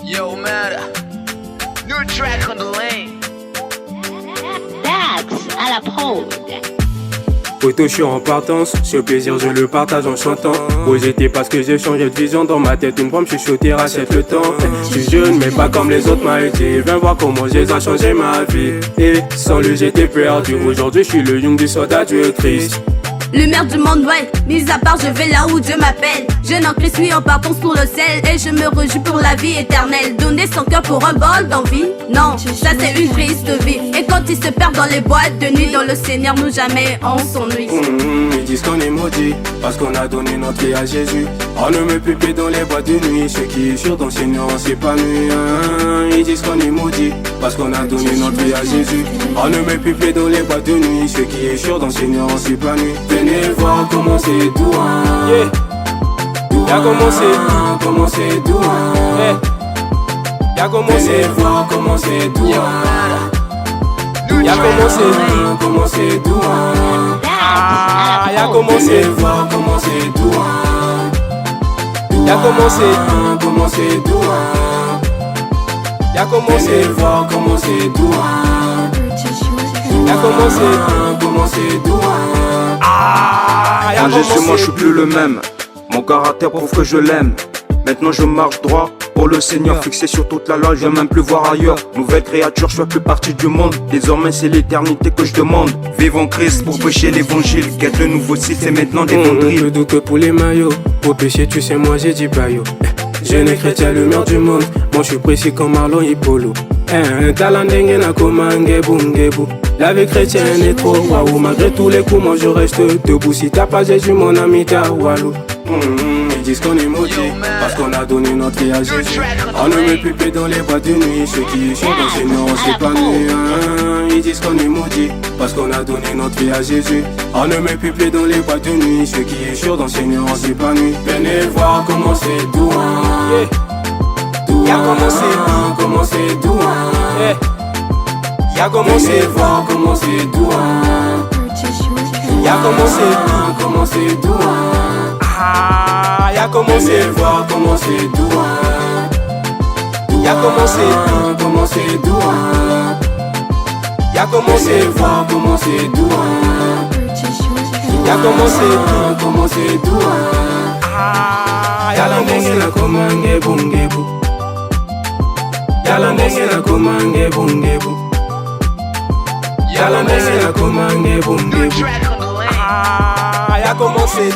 Yo, Mada. New track on the lane. Dax à la prod. Poto, je suis en partance, ce plaisir je le partage en chantant. J'étais parce que j'ai changé de vision dans ma tête, une me chuchoter rachète le temps. Je suis jeune mais pas comme les autres m'a été. Viens voir comment j'ai changé ma vie. Et sans lui j'étais perdu, aujourd'hui je suis le young du soldat du Christ. Lumière du monde, ouais, mis à part je vais là où Dieu m'appelle. Jeune en Christ, oui, en partance pour le sel. Et je me réjouis pour la vie éternelle. Donner son cœur pour un bol d'envie, non, ça c'est une triste vie. Et quand ils se perdent dans les boîtes de nuit, dans le Seigneur, nous jamais on s'ennuie. Ils disent qu'on est maudit parce qu'on a donné notre vie à Jésus. On ne met plus pied dans les boîtes de nuit. Ceux qui est sûr dans le Seigneur, on s'épanouit. Ils disent qu'on est maudit parce qu'on a donné notre vie à Jésus. On ne met plus pied dans les boîtes de nuit. Ceux qui est sûr dans le Seigneur, on s'épanouit. Venez voir comment c'est doux, yeah. Y'a commencé, comment c'est doux, yeah. Y'a commencé, venez voir comment c'est doux, y'a commencé, comment c'est doux, y'a commencé, voir comment c'est doux, y'a commencé, comment c'est doux, y'a commencé, voir comment c'est doux, y'a commencé, comment c'est doux. Quand j'ai su moi je suis plus le même. Mon caractère prouve que je l'aime. Maintenant je marche droit pour le Seigneur, fixé sur toute la loi, je viens même plus voir ailleurs. Nouvelle créature, je fais plus partie du monde. Désormais c'est l'éternité que je demande. Vive en Christ pour prêcher l'évangile. Quête le nouveau style, c'est maintenant des vendrilles. Je doute que pour les maillots. Pour pécher tu sais moi j'ai dit bayo. Jeune chrétien, le meilleur du monde. Moi je suis précis comme Marlon Hipolo. Talent dengue na komangue bungebu. La vie chrétienne est trop waouh. Malgré tous les coups, moi je reste debout. Si t'as pas Jésus, mon ami, t'as walou. Ils disent qu'on est maudit parce qu'on a donné notre vie à Jésus. On ne met plus pied dans les boîtes de nuit. Ceux qui sont dans le Seigneur, on s'épanouit. Ils disent qu'on est maudit parce qu'on a donné notre vie à Jésus. On ne met plus pied dans les boîtes de nuit. Ceux qui est sûr dans le Seigneur, on s'épanouit. Venez voir comment c'est doux, y'a commencé, comment c'est doux, y'a commencé, voir comment c'est doux, y'a commencé, comment c'est doux, y'a commencé, voir comment c'est doux, y'a commencé, comment c'est doux, y'a commencé, voir comment c'est doux, y'a commencé, comment c'est doux, y'a commencé, comment c'est doux. Yala ndenge na komange bungebu. Yala ndenge na komange bungebu. New track on the lane. Y'a commencé.